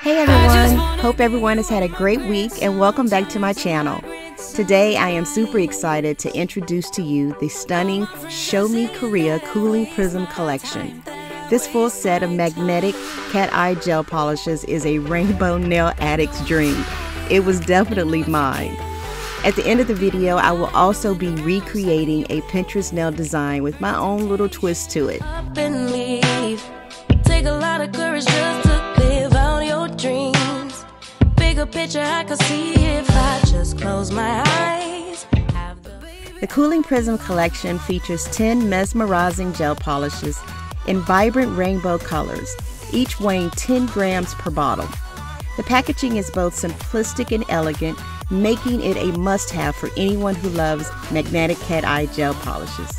Hey everyone, hope everyone has had a great week and welcome back to my channel. Today I am super excited to introduce to you the stunning SHOWME Korea Cooling Prism collection. This full set of magnetic cat eye gel polishes is a rainbow nail addict's dream. It was definitely mine. At the end of the video, I will also be recreating a Pinterest nail design with my own little twist to it. Take a lot of courage just to live out your dreams. Bigger picture I could see if I just close my eyes. The Cooling Prism collection features 10 mesmerizing gel polishes in vibrant rainbow colors, each weighing 10 grams per bottle. The packaging is both simplistic and elegant, making it a must-have for anyone who loves magnetic cat eye gel polishes.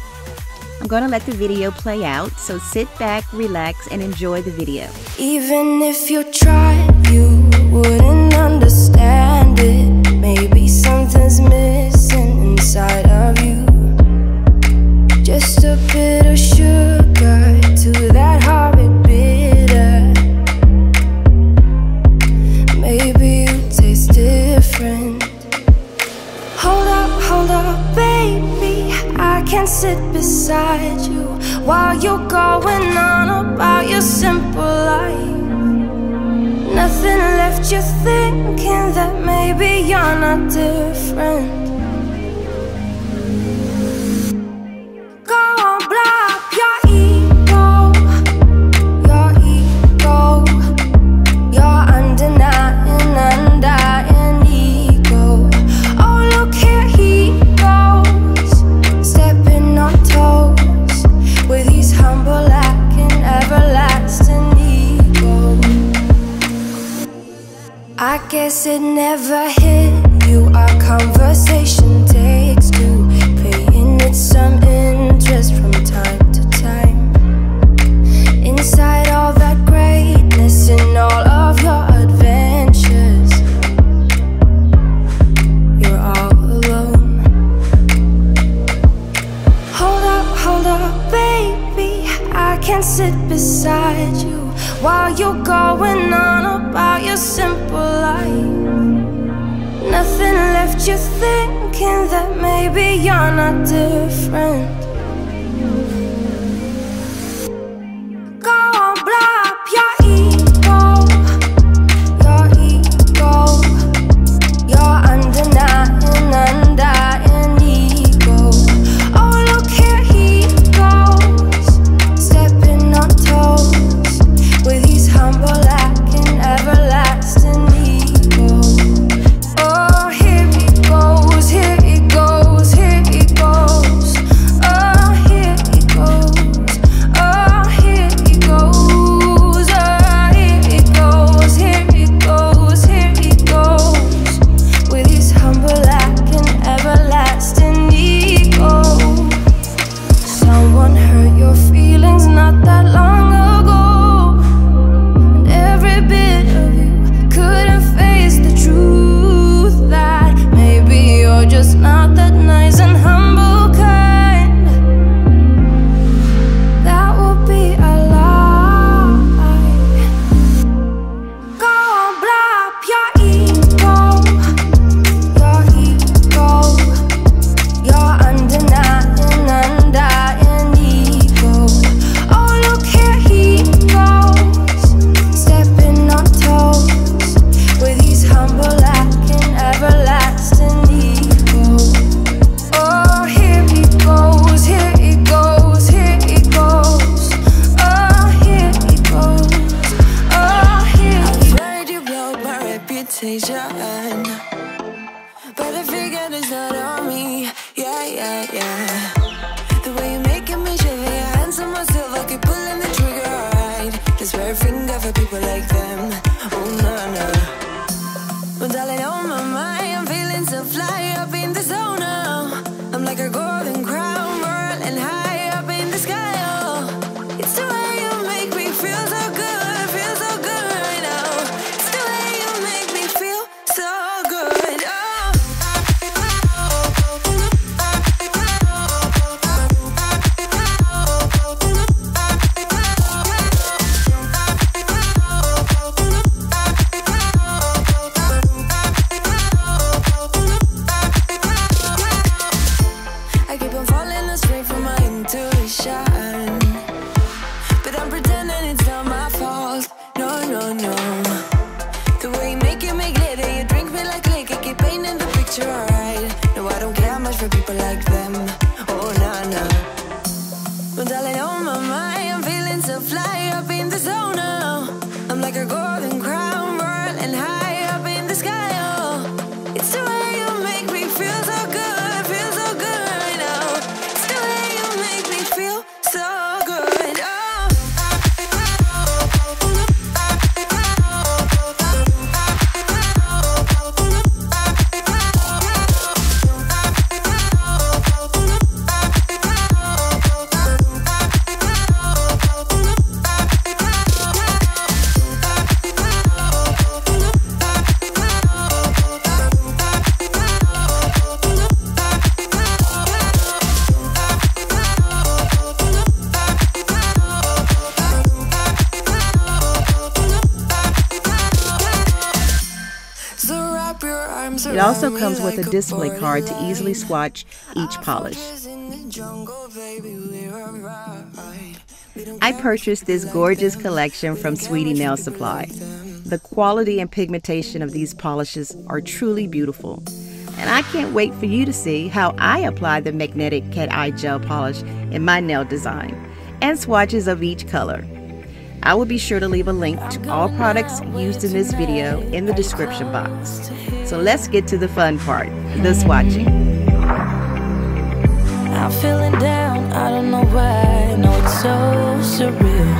I'm going to let the video play out, so sit back, relax, and enjoy the video. Even if you tried, you wouldn't understand it. Maybe something's missing inside of you. Just a bit of sugar to that horrid bitter. Maybe you taste different. Hold up, baby, I can't sit beside you while you're going on about your simple life. Nothing left you thinking that maybe you're not different. Go on, blow up your ego, your undying ego. Oh, look here he goes, stepping on toes with his humble and everlasting ego. I guess it never hit you, our conversation takes two, paying it some interest from time to time. Inside all that greatness and all of your adventures, you're all alone. Hold up, baby, I can't sit beside you while you're going on about your simple life. Nothing left you thinking that maybe you're not different. Go on, blow up your ego, your undying ego. Oh, look here he goes, stepping on toes with his humble and everlasting ego. Oh, here he goes, here he goes, here he goes. Oh, here he goes, oh, here he goes, oh, here he goes, here he goes, here he goes, with his humble and everlasting ego. Someone hurt your feelings not that long ago, and every bit of you couldn't face the truth that maybe you're just not that nice and humble kind. That would be a lie. Go on, blow up your ego, your undying ego. Oh, look here he goes, stepping on toes with his humble and everlasting ego. Oh, here he goes, here he goes, here he goes. Oh, here he goes, oh, here he goes. I've heard you blow my reputation, but I figured it's not on me. Yeah. The way you're making me shiver, your hands on myself, I keep pulling the trigger, alright. This rare finger for people like them. Oh, no. Well, darling, on my mind, I'm feeling so fly up in the zone now. I'm like a golden crown, whirling high up in the sky, oh. It's the way you make me feel so good right now. It's the way you make me feel so good, oh. you're alright. No, I don't care much for people like them. Oh, nah, nah. But darling, on my mind, I'm feeling so fly up in the zone now. I'm like a golden crown, whirling high up in the sky, oh. It's the way you make me feel so good right now. It's the way you make me feel so good, oh. It also comes with a display card to easily swatch each polish. I purchased this gorgeous collection from Sweetie Nail Supply. The quality and pigmentation of these polishes are truly beautiful. And I can't wait for you to see how I apply the magnetic cat eye gel polish in my nail design and swatches of each color. I will be sure to leave a link to all products used in this video in the description box. So let's get to the fun part, the swatching. I'm feeling down, I don't know why. No, it's so surreal.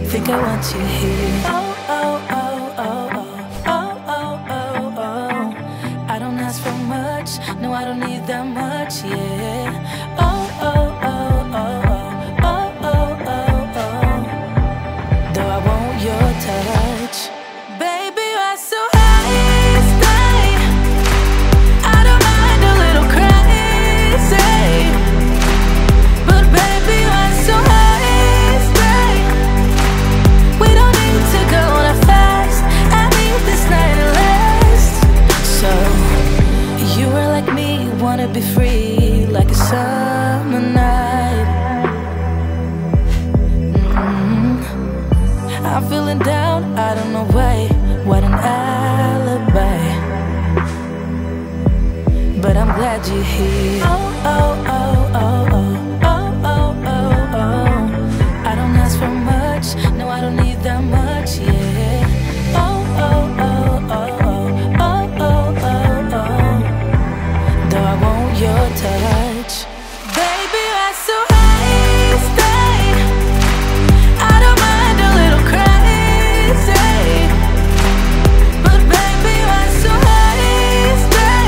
Think I want you here. Oh, oh, oh, oh, oh, oh, oh, oh, oh. I don't ask for much, no, I don't need that much, yeah. Oh, oh, oh, oh, oh. Be free like a summer night. I'm feeling down, I don't know why. What an alibi. But I'm glad you're here. Oh, oh, oh, oh, oh, oh, oh, oh, oh. I don't ask for much, no, I don't need that much, yeah. Oh, oh, oh, oh, oh, oh, oh, oh, oh. Though I want your touch, baby, I'm so high, stay. I don't mind a little crazy, but baby, I'm so high, stay.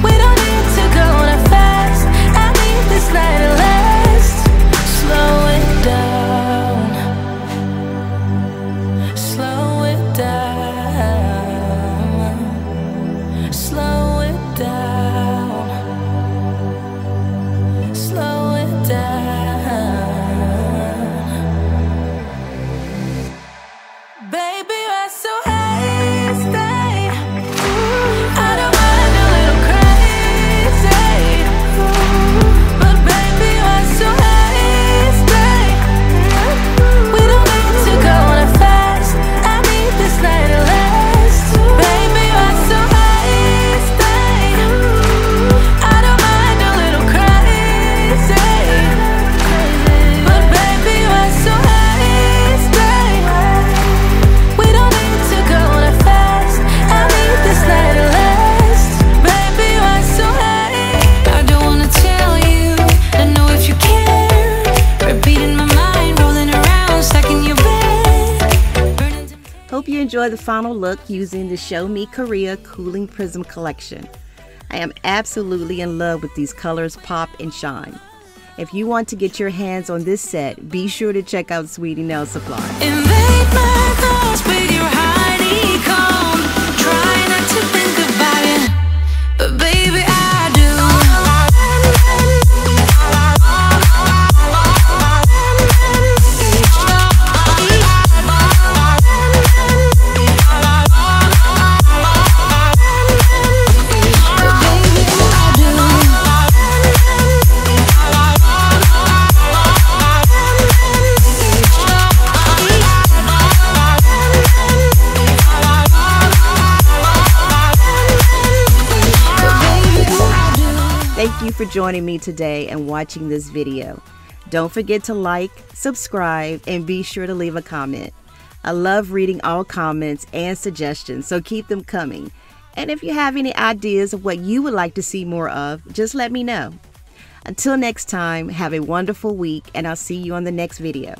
We don't need to go that fast. I need this night to last. Slow it down, slow it down, slow it down. Slow it down. Baby, you're so hasty. I don't mind a little crazy, but baby, you're so hasty. We don't need to go that fast. I need this night to last. Baby, you're so hasty. I don't mind a little crazy, but baby, you're so hasty. We don't need to go that fast. I need this night to last. Baby, you're so hasty. I don't wanna tell you, I know if you care. Repeating my mind, rolling around, stuck in your bed. Hope you enjoy the final look using the SHOWME Korea Cooling Prism collection. I am absolutely in love with these colors pop and shine. If you want to get your hands on this set, be sure to check out Sweetie Nail Supply. Invade my thoughts with your honeycomb. Try not to think about it, but baby, I do. for joining me today and watching this video. Don't forget to like, subscribe, and be sure to leave a comment. I love reading all comments and suggestions, so keep them coming. And if you have any ideas of what you would like to see more of, just let me know. Until next time, have a wonderful week, and I'll see you on the next video.